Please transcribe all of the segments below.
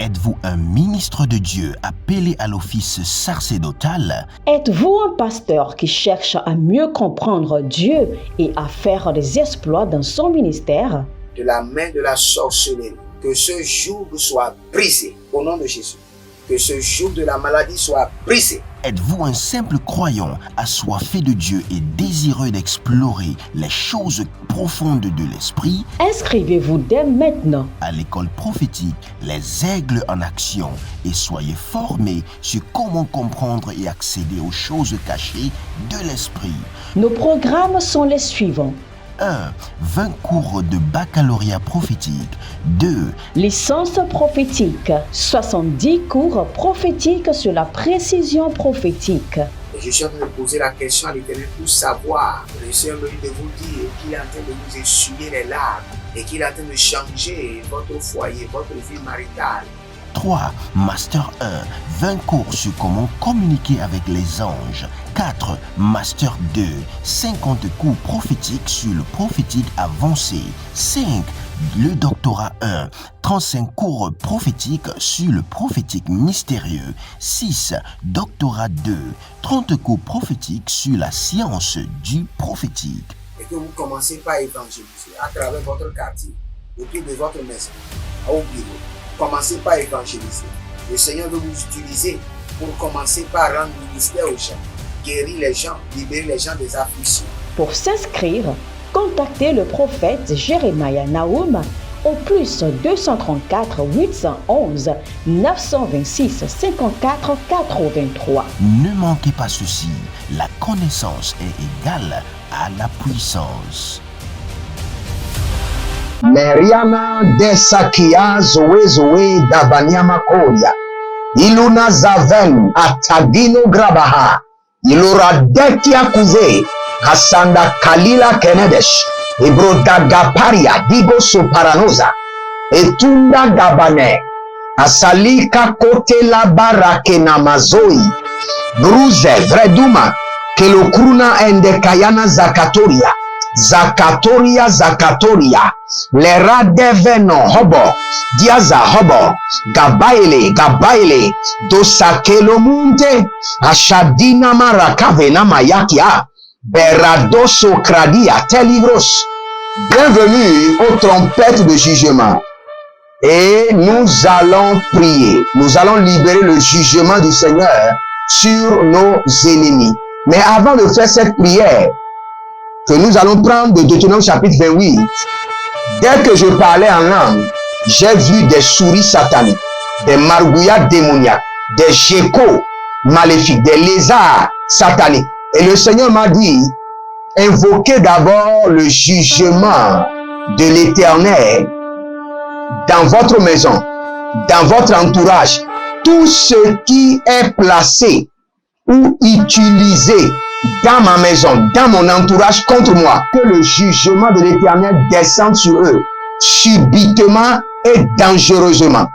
Êtes-vous un ministre de Dieu appelé à l'office sacerdotal? Êtes-vous un pasteur qui cherche à mieux comprendre Dieu et à faire des exploits dans son ministère? De la main de la sorcellerie, que ce joug soit brisé au nom de Jésus. Que ce joug de la maladie soit brisé. Êtes-vous un simple croyant assoiffé de Dieu et désireux d'explorer les choses profondes de l'esprit? Inscrivez-vous dès maintenant À l'école prophétique Les Aigles en Action et soyez formés sur comment comprendre et accéder aux choses cachées de l'esprit. Nos programmes sont les suivants. 1. 20 cours de baccalauréat prophétique. 2. Licence prophétique, 70 cours prophétiques sur la précision prophétique. Je suis en train de poser la question à l'Éternel pour savoir. Le Seigneur me dit de vous dire qu'il est en train de vous essuyer les larmes et qu'il est en train de changer votre foyer, votre vie maritale. 3. Master 1. 20 cours sur comment communiquer avec les anges. 4. Master 2. 50 cours prophétiques sur le prophétique avancé. 5. Le doctorat 1. 35 cours prophétiques sur le prophétique mystérieux. 6. Doctorat 2. 30 cours prophétiques sur la science du prophétique. Et que vous commencez par évangéliser à travers votre quartier, autour de votre maison, au bureau. Commencez par évangéliser. Le Seigneur veut vous utiliser pour commencer par rendre ministère aux gens, guérir les gens, libérer les gens des afflictions. Pour s'inscrire, contactez le prophète Jérémia Nahum au plus 234 811 926 54 83. Ne manquez pas ceci, la connaissance est égale à la puissance. Meriana desakia zoe dabanyama koya. Iluna zaven atagino grabaha. Ilura dekia kuze. Hasanda kalila kenedesh. Ibrodaga paria digo soparanoza. Etunda gabane. Asalika kote la barake na mazoi. Bruze vreduma. Kelokruna endekayana zakatoria. Zakatoria, lera deveno hobo, diaza hobo, gabaile, dosakelo munte, ashadina marakave na mayakia, beradoso kradia teligros. Bienvenue aux trompettes de jugement. Et nous allons prier, nous allons libérer le jugement du Seigneur sur nos ennemis. Mais avant de faire cette prière, que nous allons prendre de Deutéronome chapitre 28, dès que je parlais en langue, j'ai vu des souris sataniques, des margouillards démoniaques, des geckos maléfiques, des lézards sataniques. Et le Seigneur m'a dit, invoquez d'abord le jugement de l'Éternel dans votre maison, dans votre entourage, tout ce qui est placé ou utilisé dans ma maison, dans mon entourage contre moi, que le jugement de l'Éternel descende sur eux, subitement et dangereusement.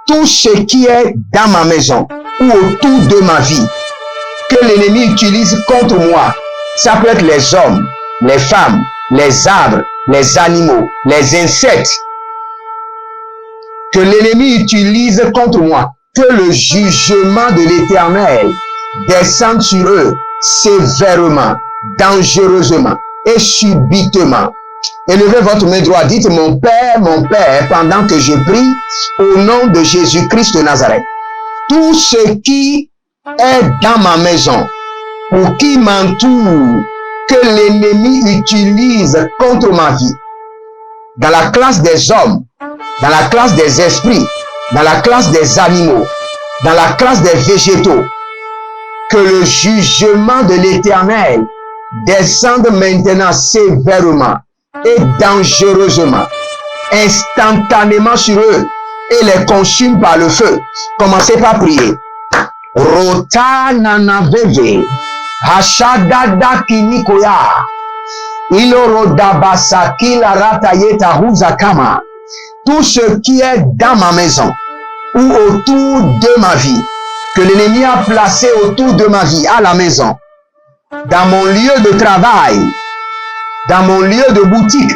Tout ce qui est dans ma maison ou autour de ma vie, que l'ennemi utilise contre moi, ça peut être les hommes, les femmes, les arbres, les animaux, les insectes, que l'ennemi utilise contre moi, que le jugement de l'Éternel descende sur eux, sévèrement, dangereusement et subitement. Élevez votre main droite, dites mon Père, pendant que je prie au nom de Jésus-Christ de Nazareth. Tout ce qui est dans ma maison ou qui m'entoure, que l'ennemi utilise contre ma vie, dans la classe des hommes, dans la classe des esprits, dans la classe des animaux, dans la classe des végétaux, que le jugement de l'Éternel descende maintenant sévèrement et dangereusement, instantanément sur eux et les consume par le feu. Commencez par prier. Rota nanaveve, hashadada kinikoya, ilorodabasaki la ratayeta huzakama. Tout ce qui est dans ma maison ou autour de ma vie, que l'ennemi a placé autour de ma vie, à la maison, dans mon lieu de travail, dans mon lieu de boutique,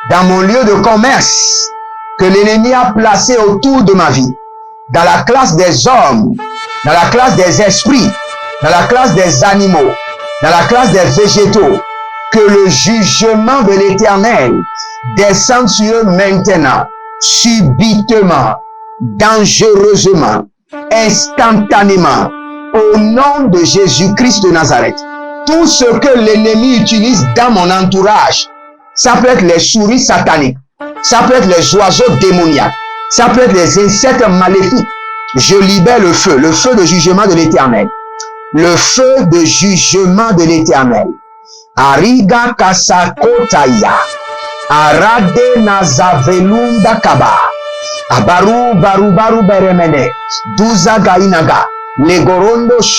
dans mon lieu de commerce, que l'ennemi a placé autour de ma vie, dans la classe des hommes, dans la classe des esprits, dans la classe des animaux, dans la classe des végétaux, que le jugement de l'Éternel descende sur eux maintenant, subitement, dangereusement, instantanément, au nom de Jésus-Christ de Nazareth. Tout ce que l'ennemi utilise dans mon entourage, ça peut être les souris sataniques, ça peut être les oiseaux démoniaques, ça peut être les insectes maléfiques. Je libère le feu de jugement de l'Éternel. Le feu de jugement de l'Éternel. Ariga kasakotaya. Arade nazavelunda kaba. Abaru baru baru beremene. Duza gainaga. Legorondos.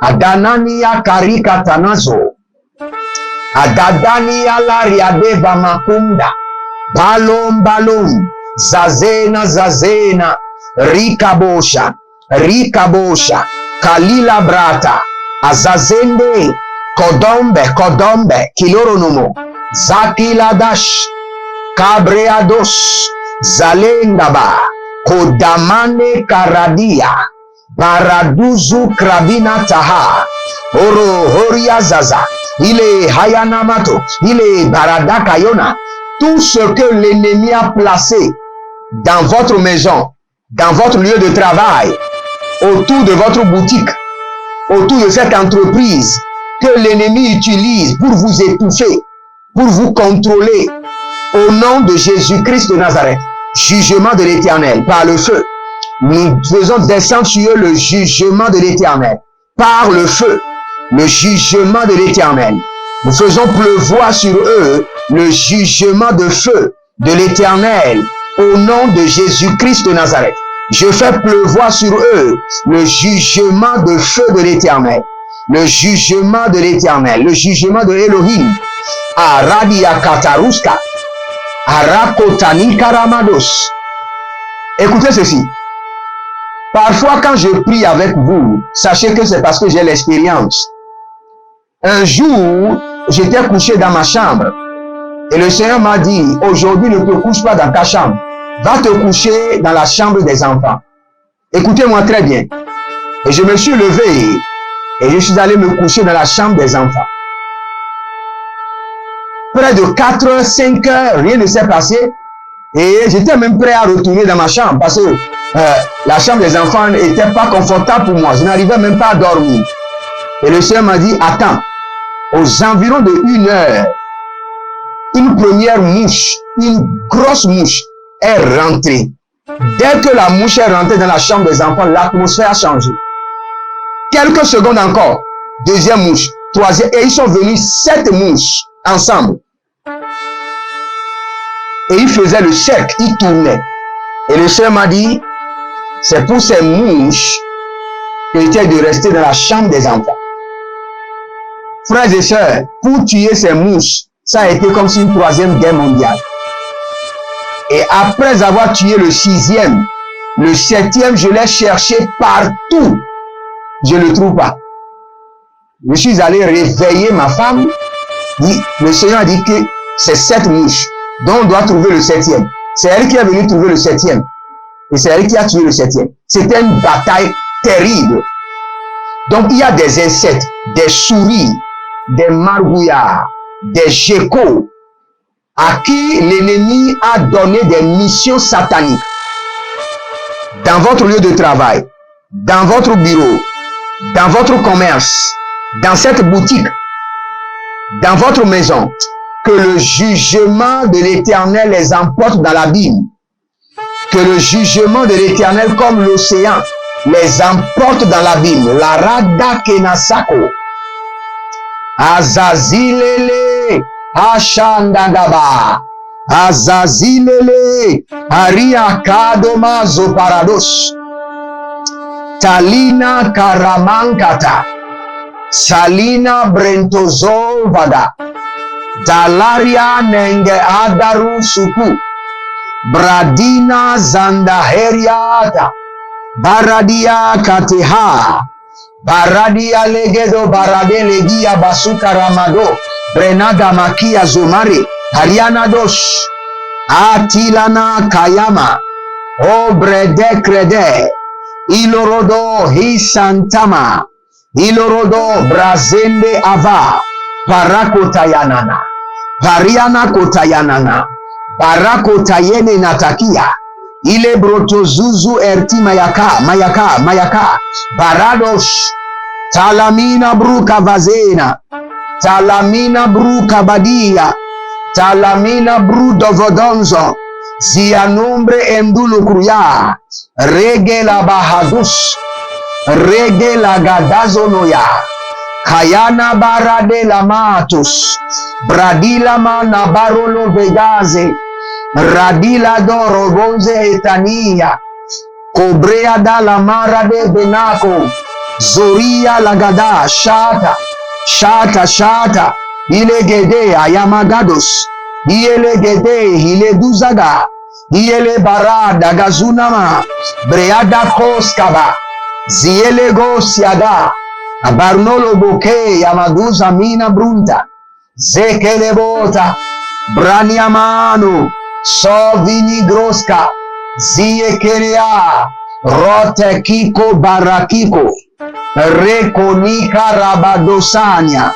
Adanania karika tanazo. Adadania lariadeva makunda. Balom. Zazena. Rikabosha. Kalila brata. Azazende. Kodombe. Kiloronomo. Zakiladash. Kabreados. Zalengaba. Kodamane karadia. Baraduzu krabina taha. Oro horia zaza. Il est hayanamato. Il est baradakayona. Tout ce que l'ennemi a placé dans votre maison, dans votre lieu de travail, autour de votre boutique, autour de cette entreprise que l'ennemi utilise pour vous étouffer, pour vous contrôler, au nom de Jésus-Christ de Nazareth, jugement de l'Éternel, par le feu. Nous faisons descendre sur eux le jugement de l'Éternel, par le feu, le jugement de l'Éternel. Nous faisons pleuvoir sur eux le jugement de feu de l'Éternel, au nom de Jésus-Christ de Nazareth. Je fais pleuvoir sur eux le jugement de feu de l'Éternel, le jugement de l'Éternel, le jugement de Elohim. Aradia kataruska, arakotani karamados. Écoutez ceci. Parfois, quand je prie avec vous, sachez que c'est parce que j'ai l'expérience. Un jour, j'étais couché dans ma chambre et le Seigneur m'a dit, aujourd'hui ne te couche pas dans ta chambre, va te coucher dans la chambre des enfants. Écoutez-moi très bien. Et je me suis levé et je suis allé me coucher dans la chambre des enfants. Près de 4 heures, 5 heures, rien ne s'est passé et j'étais même prêt à retourner dans ma chambre parce que la chambre des enfants n'était pas confortable pour moi. Je n'arrivais même pas à dormir. Et le Seigneur m'a dit, attends, aux environs de 1 heure, une première mouche, une grosse mouche est rentrée. Dès que la mouche est rentrée dans la chambre des enfants, l'atmosphère a changé. Quelques secondes encore, deuxième mouche, troisième, et ils sont venus 7 mouches ensemble. Et ils faisaient le cercle, ils tournaient. Et le Seigneur m'a dit, c'est pour ces mouches que j'étais de rester dans la chambre des enfants. Frères et sœurs, pour tuer ces mouches, ça a été comme si une 3e guerre mondiale. Et après avoir tué le 6e, le 7e, je l'ai cherché partout. Je ne le trouve pas. Je suis allé réveiller ma femme. Le Seigneur a dit que c'est 7 mouches dont on doit trouver le 7e. C'est elle qui est venue trouver le 7e. Et c'est elle qui a tué le 7e. C'était une bataille terrible. Donc il y a des insectes, des souris, des margouillards, des geckos, à qui l'ennemi a donné des missions sataniques. Dans votre lieu de travail, dans votre bureau, dans votre commerce, dans cette boutique, dans votre maison, que le jugement de l'Éternel les emporte dans l'abîme. Que le jugement de l'Éternel, comme l'océan, les emporte dans l'abîme. La rada kenasako. Azazilele. Ashandagaba. Azazilele. Ariakadoma zoparados. Talina karamankata. Salina brentozovada. Dalaria nenge adaru suku. Bradina zandaheriata. Baradia kateha. Baradia legedo barade legia basuka ramado. Brenada makia zomare. Hariana dosh. Atilana kayama. Obrede crede. Ilorodo hisantama. Ilorodo brazende ava. Parakotayanana. Pariana kotayanana. Parakotayene natakia. Ile brotozuzu erti mayaka. Baradosh. Talamina bruka vazena. Talamina bruka badia. Talamina brudovodonzo. Zianombre endulu kruya. Rege la bahadus. Rege la gadazonoya. Kayana barade la matus. Bradila mana barolo vegaze. Radila doro gonze etania. Cobrea da la mara de benaco. Zoria la gada shata. Shata. Ile gede ayamagados. Ile gede ile duzaga. Ile barada gazunama. Breada koskaba. Ziele gosiada. Abarnolo boke yamaguza mina brunta. Zekele bota. Braniamano. Sovini groska. Zie kerea. Rote kiko barakiko. Rekonika rabadosania.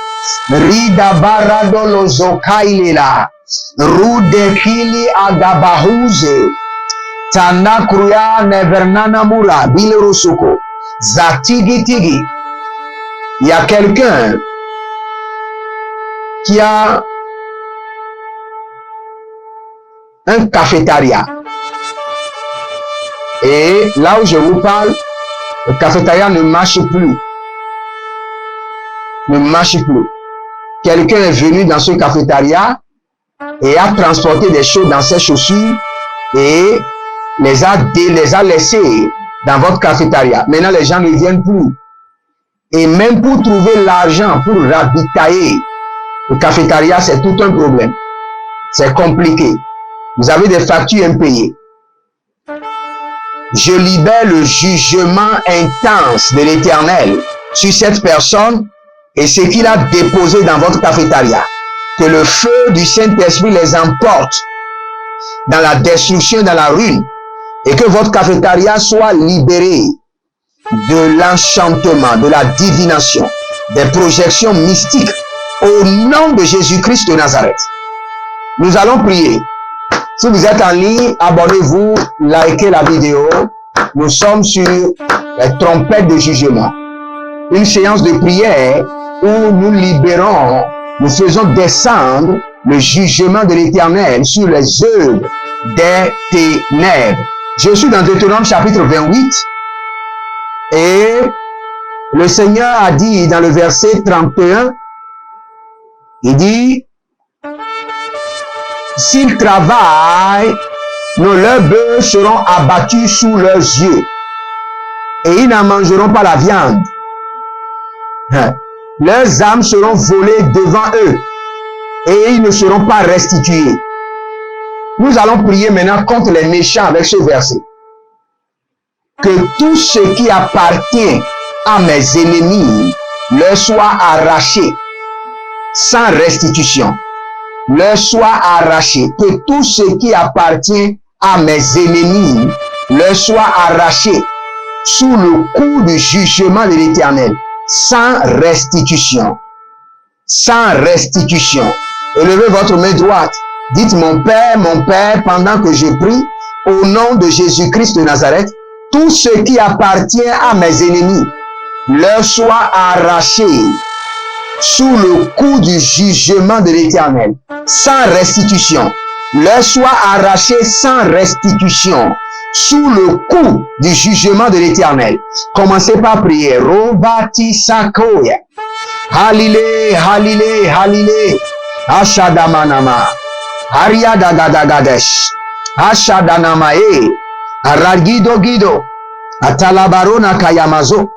Rida baradolo zokailela. Rude kili agabahuze. Tanakruya nevernana mura bilerosuko. Zatigi. Il y a quelqu'un qui a un cafétéria. Et là où je vous parle, le cafétéria ne marche plus. Quelqu'un est venu dans ce cafétéria et a transporté des choses dans ses chaussures et les a laissées dans votre cafétéria. Maintenant, les gens ne viennent plus. Et même pour trouver l'argent pour ravitailler le cafétéria, c'est tout un problème. C'est compliqué. Vous avez des factures impayées. Je libère le jugement intense de l'Éternel sur cette personne et ce qu'il a déposé dans votre cafétéria. Que le feu du Saint-Esprit les emporte dans la destruction, dans la ruine, et que votre cafétéria soit libéré de l'enchantement, de la divination, des projections mystiques au nom de Jésus-Christ de Nazareth. Nous allons prier. Si vous êtes en ligne, abonnez-vous, likez la vidéo. Nous sommes sur les trompettes de jugement. Une séance de prière où nous libérons, nous faisons descendre le jugement de l'Éternel sur les œuvres des ténèbres. Je suis dans Deutéronome chapitre 28 et le Seigneur a dit dans le verset 31, il dit, s'ils travaillent, leurs bœufs seront abattus sous leurs yeux et ils n'en mangeront pas la viande. Leurs âmes seront volées devant eux et ils ne seront pas restitués. Nous allons prier maintenant contre les méchants avec ce verset. Que tout ce qui appartient à mes ennemis leur soit arraché sans restitution. Leur soit arraché. Que tout ce qui appartient à mes ennemis leur soit arraché sous le coup du jugement de l'Éternel. Sans restitution. Sans restitution. Élevez votre main droite. Dites mon Père, pendant que je prie, au nom de Jésus-Christ de Nazareth, tout ce qui appartient à mes ennemis leur soit arraché sous le coup du jugement de l'Éternel, sans restitution. Leur soit arraché sans restitution sous le coup du jugement de l'Éternel. Commencez par prier. Robati sakoya. Halile. Ashadamanama. Ariadagadadesh. Ashadanamae. Aragido. Atalabarona kayamazo.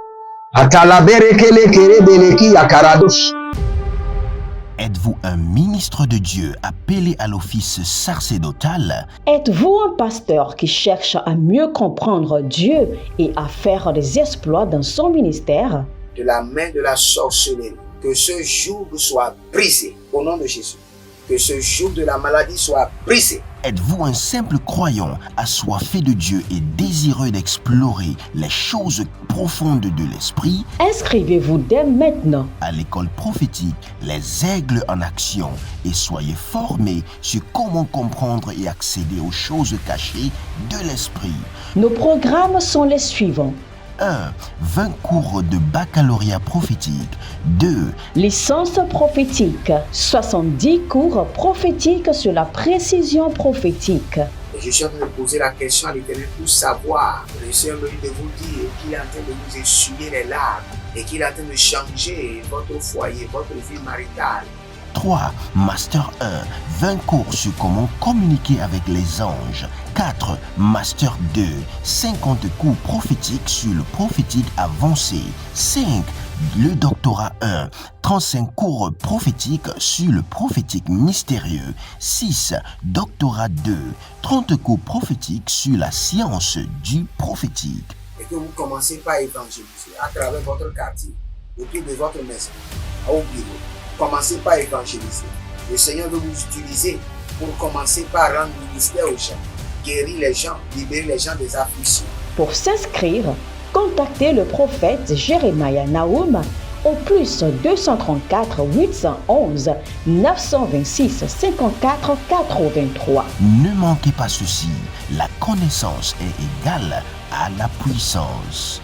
Atalaberekele kerebeleki yakaradosh. Êtes-vous un ministre de Dieu appelé à l'office sacerdotal? Êtes-vous un pasteur qui cherche à mieux comprendre Dieu et à faire des exploits dans son ministère? De la main de la sorcellerie, que ce joug soit brisé au nom de Jésus. Que ce joug de la maladie soit brisé Êtes-vous un simple croyant assoiffé de Dieu et désireux d'explorer les choses profondes de l'esprit? Inscrivez-vous dès maintenant À l'école prophétique, les aigles en action, et soyez formés sur comment comprendre et accéder aux choses cachées de l'esprit. Nos programmes sont les suivants. 1. 20 cours de baccalauréat prophétique. 2. Licence prophétique. 70 cours prophétiques sur la précision prophétique. Et je suis en train de poser la question à l'Éternel pour savoir. Le Seigneur me dit de vous dire qu'il est en train de vous essuyer les larmes et qu'il est en train de changer votre foyer, votre vie maritale. 3. Master 1. 20 cours sur comment communiquer avec les anges. 4. Master 2. 50 cours prophétiques sur le prophétique avancé. 5. Le doctorat 1. 35 cours prophétiques sur le prophétique mystérieux. 6. Doctorat 2. 30 cours prophétiques sur la science du prophétique. Et que vous commencez par évangéliser à travers votre quartier, autour de votre maison, au bureau. Commencez par évangéliser. Le Seigneur veut vous utiliser pour commencer par rendre ministère aux gens, guérir les gens, libérer les gens des afflictions. Pour s'inscrire, contactez le prophète Jérémie Naoum au plus 234 811 926 54 83. Ne manquez pas ceci, la connaissance est égale à la puissance.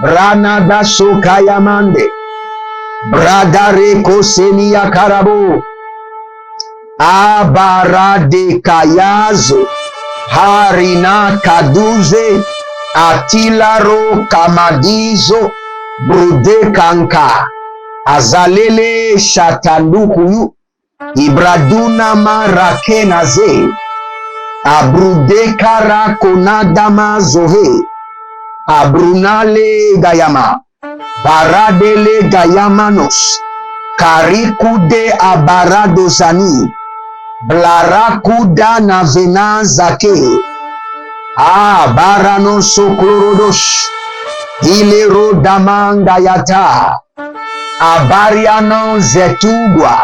Branada Sokayamande, Bradare Kosenia Karabo, Abarade Kayazo, Harina Kaduze, Atilaro Kamadizo, Brude Kanka, Azalele Shatalukuyu, Ibraduna Marakenaze, Abrude Karakonadama Zohe, Abrunale Gayama, Baradele Gayamanos, Karikude Abaradosani, Blarakuda Navena Zake, Barano Soklorodos, Hilero Damangayata, Abariano Zetugwa,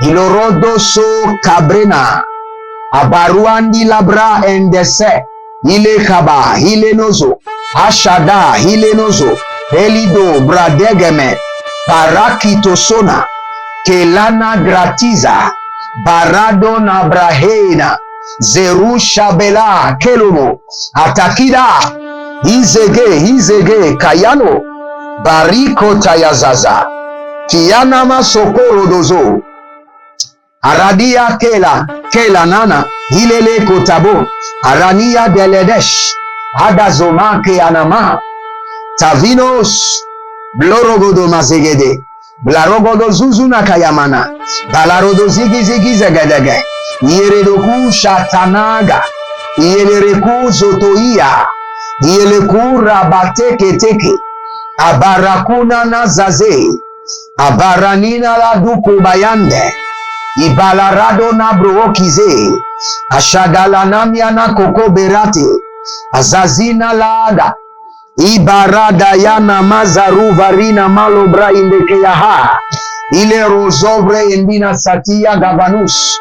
Hilorodoso Cabrena, Abaruandi Labra Endese, Hile Kaba, Hile Nozo, Ashada, Hilenozo, Elido, Bradegeme, Parakitosona, Kelana Gratiza, Barado Nabrahena, Zerusha Bela, Kelomo, Atakida, Hizege, Kayano, Bariko Tayazaza, Kianama Sokoro Dozo, Aradia Kela Nana, Hilele Kotabo, Arania Deledesh, Hadazoma ke anama, Tavinos, Blorogodo mazegede, Blarogodo zuzuna kayamana, Balarodo zigi zegedege, Yeredoku shatanaga, Yelereku zotoia, Yeleku rabateke teke, Abarakuna nazaze, Abaranina la duku bayande, Ibalarado na brookize, Ashagala namiana koko berate, Azazina laga, Ibarada yana mazaru varina malobra indekeyaha, Ile rozobre indina satia gabanus.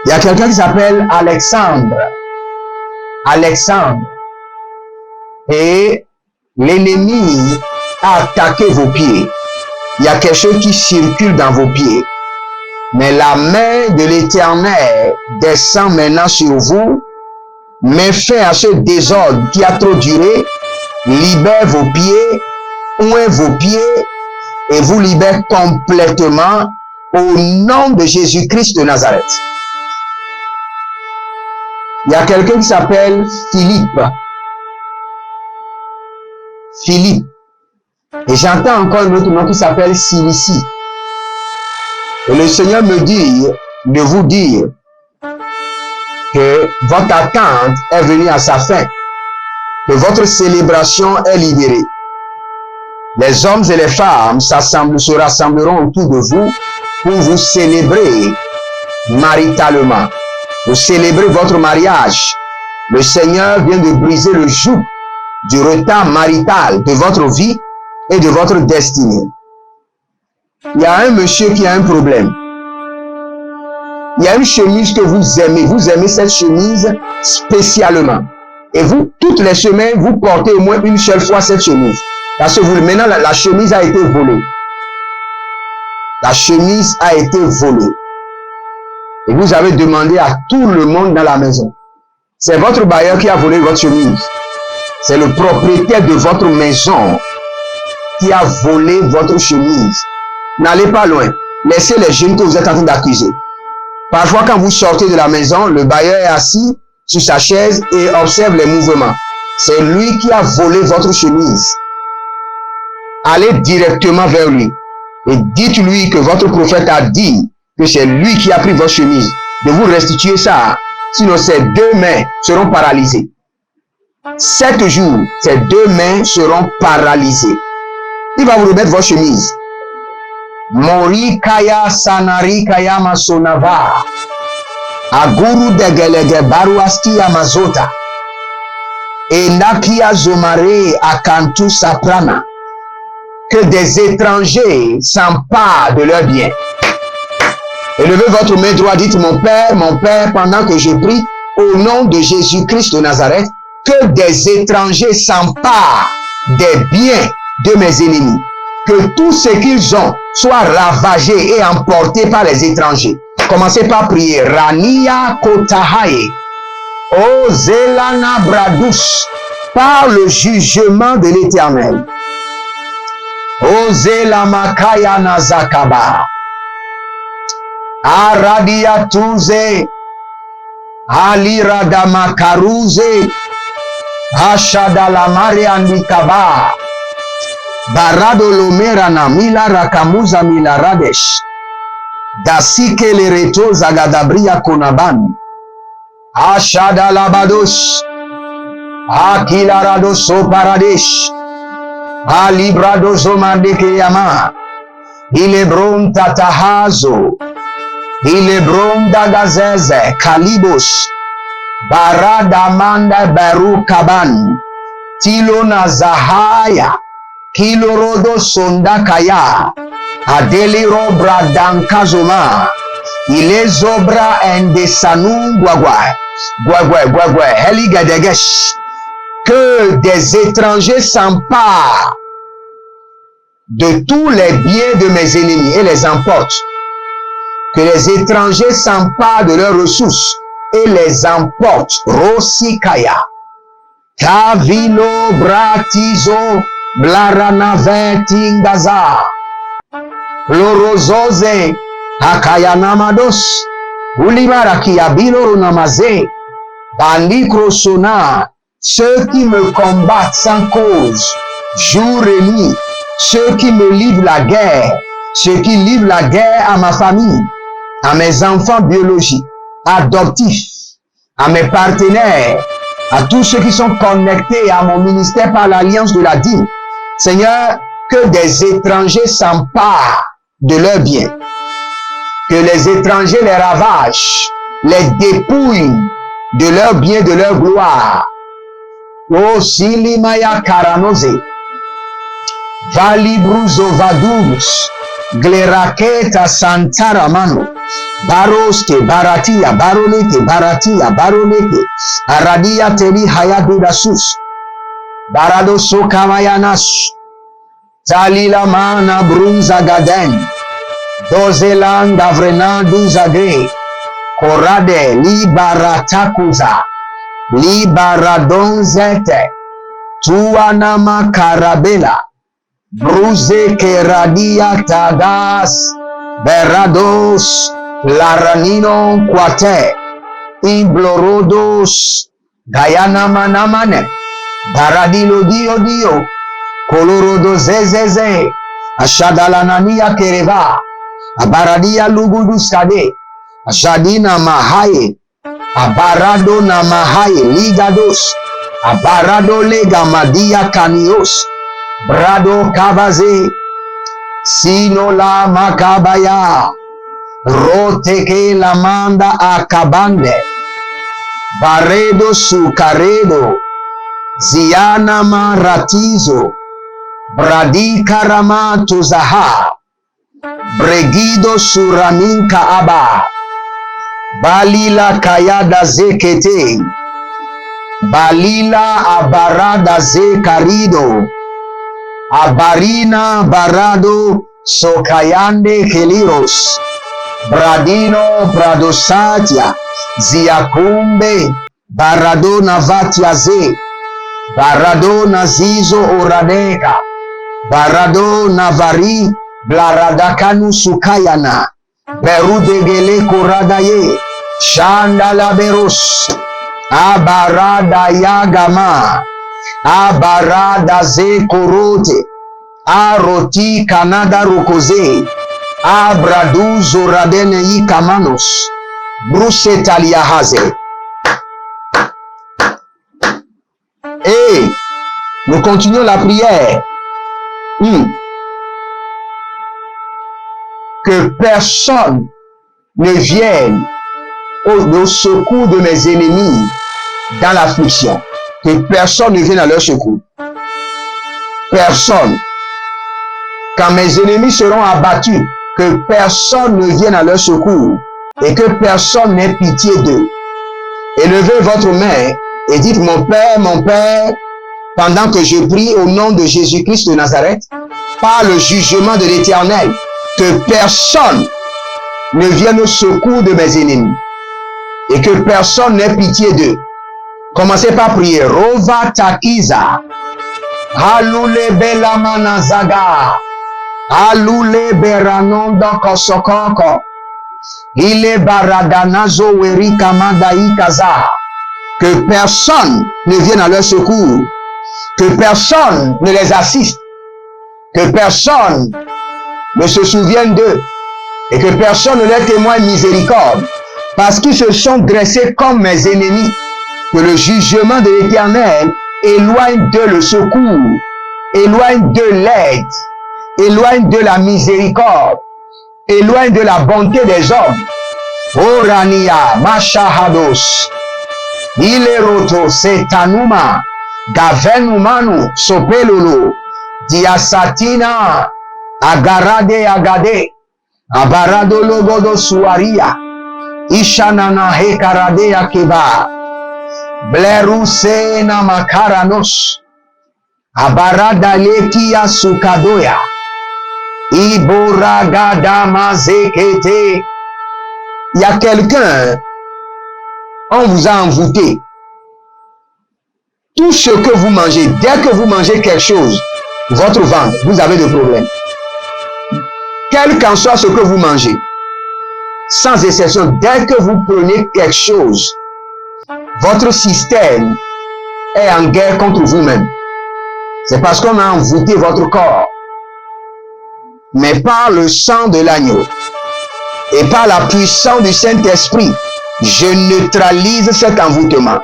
Il y a quelqu'un qui s'appelle Alexandre. Et l'ennemi a attaqué vos pieds. il y a quelque chose qui circule dans vos pieds. Mais la main de l'Éternel descend maintenant sur vous, met fin à ce désordre qui a trop duré, libère vos pieds, oint vos pieds et vous libère complètement au nom de Jésus-Christ de Nazareth. Il y a quelqu'un qui s'appelle Philippe. Philippe. Et j'entends encore un autre nom qui s'appelle Cilicie. Et le Seigneur me dit de vous dire que votre attente est venue à sa fin, que votre célébration est libérée. Les hommes et les femmes se rassembleront autour de vous pour vous célébrer maritalement. Vous célébrez votre mariage. Le Seigneur vient de briser le joug du retard marital de votre vie et de votre destinée. Il y a un monsieur qui a un problème. Il y a une chemise que vous aimez cette chemise spécialement. Et vous, toutes les semaines, vous portez au moins une seule fois cette chemise. Parce que maintenant, la chemise a été volée. La chemise a été volée. Et vous avez demandé à tout le monde dans la maison. C'est votre bailleur qui a volé votre chemise. C'est le propriétaire de votre maison qui a volé votre chemise. N'allez pas loin. Laissez les jeunes que vous êtes en train d'accuser. Parfois, quand vous sortez de la maison, le bailleur est assis sur sa chaise et observe les mouvements. C'est lui qui a volé votre chemise. Allez directement vers lui et dites-lui que votre prophète a dit que c'est lui qui a pris votre chemise. De vous restituer ça, sinon ses deux mains seront paralysées. 7 jours, ces deux mains seront paralysées. Il va vous remettre votre chemise. Mori kaya sanari kaya masonava. Aguru degelege baruaski amazota. Enakia zomare akantu saprana. Que des étrangers s'emparent de leurs biens. Élevez votre main droite, dites mon Père, pendant que je prie, au nom de Jésus-Christ de Nazareth, que des étrangers s'emparent des biens de mes ennemis. Que tout ce qu'ils ont soit ravagé et emporté par les étrangers. Commencez par prier. Rania kotahaye. O zelana bradus. Par le jugement de l'Éternel. O zelamakaya nazakaba. Aradia tuze. Aliradamakaruze. Ashadalamari andikaba. Barado lomerana mila rakamuza mila radesh. Dasike le reto zagadabria konaban. Ashadalabadosh. Akilaradoso paradesh. Alibradozo mandeke yama. Ilebron tatahazo. Ilebron dagazeze kalibos. Baradamanda barukaban. Tilona zahaya. Kilorodo sondakaya. Adeliro bradankazoma. Ilezobra endesanu guagua. Guagua. Heligadegesh. Que des étrangers s'emparent de tous les biens de mes ennemis et les emportent. Que les étrangers s'emparent de leurs ressources et les emportent. Rosikaya. Tavilo bratizo. Blarana ventingaza. Lorozoze. Akayanamados. Ulibara kiabilo namaze. Bandikro sona. Ceux qui me combattent sans cause, jour et nuit, ceux qui me livrent la guerre, ceux qui livrent la guerre à ma famille, à mes enfants biologiques, adoptifs, à mes partenaires, à tous ceux qui sont connectés à mon ministère par l'alliance de la dîme. Seigneur, que des étrangers s'emparent de leurs biens, que les étrangers les ravagent, les dépouillent de leurs biens, de leur gloire. O silimaya karanose, valibruzo vadus, gleraketa santaramano, baroste, baratia, baronete, aradia teli hayadudasus, baradoso kamayanas, Talila mana brunza gaden. Dozelan davrena duzagre. Korade libaratakuza. Libaradonzete. Tuanama karabela. Bruze keradia tagas. Berados. Laranino quate. Iblorodos. Gayana manamane. Baradilo dio dio. Kolorodo zezeze. Ashadalanania kereva. Abaradia lugudus kade. Ashadina mahaye. Abarado na mahaye ligados. Abarado lega madia kanios. Brado kavaze. Sino la makabaya. Roteke la manda akabande. Baredo sukaredo. Ziana maratizo. Bradi karama tuzaha. Bregido suraminka aba. Balila kayada zekete. Balila abarada zekarido. Abarina barado sokayande keliros. Bradino bradosatia. Ziakumbe barado navatia ze. Barado nazizo oradeka. Barado navari blaradakanu sukayana. Berudegele koradaye. Shandala beros. Abarada yagama. Abarada ze korote. Aroti kanada rokoze. Abraduzo radene yikamanos. Bruse taliahaze. Et nous continuons la prière. Que personne ne vienne au secours de mes ennemis dans l'affliction. Que personne ne vienne à leur secours. Personne. Quand mes ennemis seront abattus, que personne ne vienne à leur secours et que personne n'ait pitié d'eux. Élevez votre main et dites, mon Père, pendant que je prie au nom de Jésus-Christ de Nazareth, par le jugement de l'Éternel, que personne ne vienne au secours de mes ennemis et que personne n'ait pitié d'eux. Commencez par prier. Rova takiza. Halule belamana zaga. Halule beranonda kosokoko. Ile baradanazo weri kamada ikaza. Que personne ne vienne à leur secours. Que personne ne les assiste. Que personne ne se souvienne d'eux. Et que personne ne leur témoigne miséricorde. Parce qu'ils se sont dressés comme mes ennemis. Que le jugement de l'Éternel éloigne d'eux le secours. Éloigne d'eux l'aide. Éloigne de la miséricorde. Éloigne de la bonté des hommes. Orania, Mashahados. Ileroto, Setanuma. Gavenumanu, Sopelolo. Diasatina. Agarade agade. Abarado logodo suaria. Ishanana hekarade akeba. Bleruse na makaranos. Abarada lekia sukadoya. Iboragada mazekete. Il y a quelqu'un, on vous a envoûté. Tout ce que vous mangez, dès que vous mangez quelque chose, votre ventre, vous avez des problèmes. Quel qu'en soit ce que vous mangez, sans exception, dès que vous prenez quelque chose, votre système est en guerre contre vous-même. C'est parce qu'on a envoûté votre corps. Mais par le sang de l'agneau et par la puissance du Saint-Esprit, je neutralise cet envoûtement.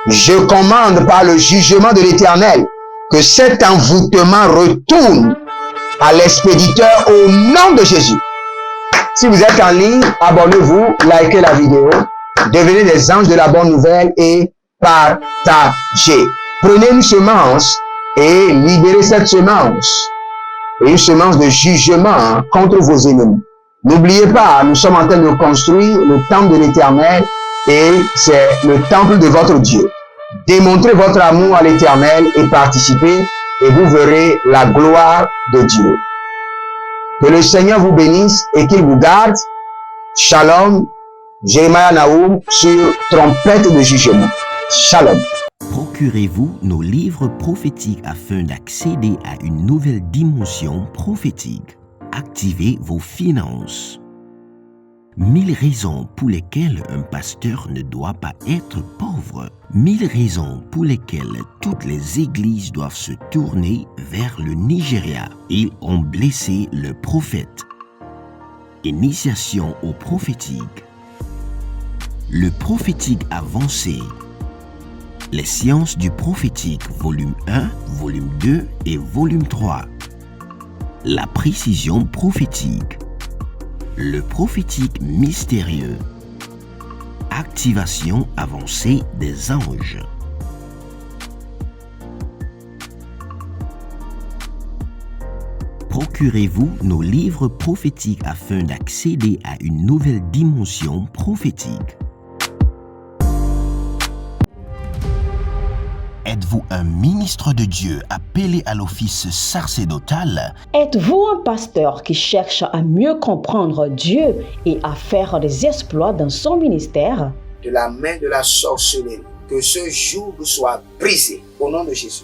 Je commande par le jugement de l'Éternel que cet envoûtement retourne à l'expéditeur au nom de Jésus. Si vous êtes en ligne, abonnez-vous, likez la vidéo, devenez des anges de la bonne nouvelle et partagez. Prenez une semence et libérez cette semence. Et une semence de jugement contre vos ennemis. N'oubliez pas, nous sommes en train de construire le temple de l'Éternel et c'est le temple de votre Dieu. Démontrez votre amour à l'Éternel et participez et vous verrez la gloire de Dieu. Que le Seigneur vous bénisse et qu'il vous garde. Shalom. Jeremiah Nahum sur trompette de jugement. Shalom. Procurez-vous nos livres prophétiques afin d'accéder à une nouvelle dimension prophétique. Activez vos finances. 1000 raisons pour lesquelles un pasteur ne doit pas être pauvre. 1000 raisons pour lesquelles toutes les églises doivent se tourner vers le Nigeria. Ils ont blessé le prophète. Initiation au prophétique. Le prophétique avancé. Les sciences du prophétique, volume 1, volume 2 et volume 3. La précision prophétique. Le prophétique mystérieux. Activation avancée des anges. Procurez-vous nos livres prophétiques afin d'accéder à une nouvelle dimension prophétique. Êtes-vous un ministre de Dieu appelé à l'office sacerdotal? Êtes-vous un pasteur qui cherche à mieux comprendre Dieu et à faire des exploits dans son ministère? De la main de la sorcellerie, que ce joug soit brisé au nom de Jésus.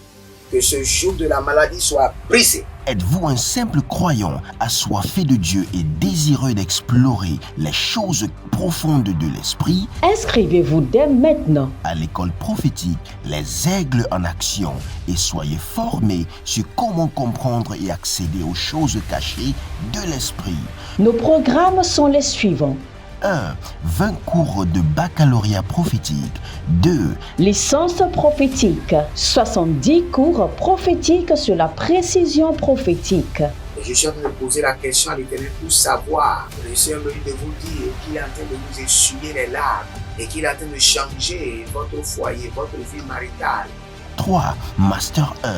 Que ce joug de la maladie soit brisé. Êtes-vous un simple croyant assoiffé de Dieu et désireux d'explorer les choses profondes de l'esprit? Inscrivez-vous dès maintenant À l'école prophétique, les aigles en action, et soyez formés sur comment comprendre et accéder aux choses cachées de l'esprit. Nos programmes sont les suivants. 1. 20 cours de baccalauréat prophétique. 2. Licence prophétique. 70 cours prophétiques sur la précision prophétique. Et je suis en train de poser la question à l'Éternel pour savoir. Le Seigneur me dit de vous dire qu'il est en train de vous essuyer les larmes et qu'il est en train de changer votre foyer, votre vie maritale. 3. Master 1.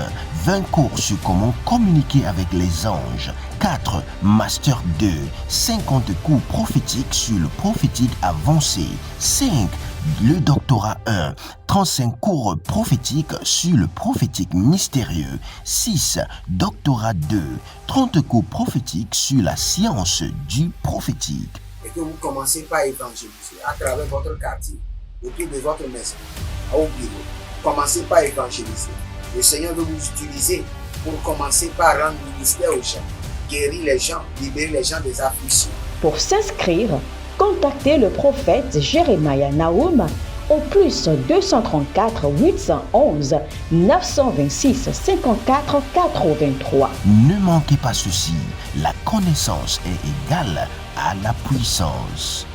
20 cours sur comment communiquer avec les anges. 4. Master 2. 50 cours prophétiques sur le prophétique avancé. 5. Le doctorat 1. 35 cours prophétiques sur le prophétique mystérieux. 6. Doctorat 2. 30 cours prophétiques sur la science du prophétique. Et que vous commencez par évangéliser à travers votre quartier, autour de votre maison, au bureau. Commencez par évangéliser. Le Seigneur veut vous utiliser pour commencer par rendre ministère aux gens, guérir les gens, libérer les gens des afflictions. Pour s'inscrire, contactez le prophète Jeremiah Nahum au plus 234 811 926 54 83. Ne manquez pas ceci, la connaissance est égale à la puissance.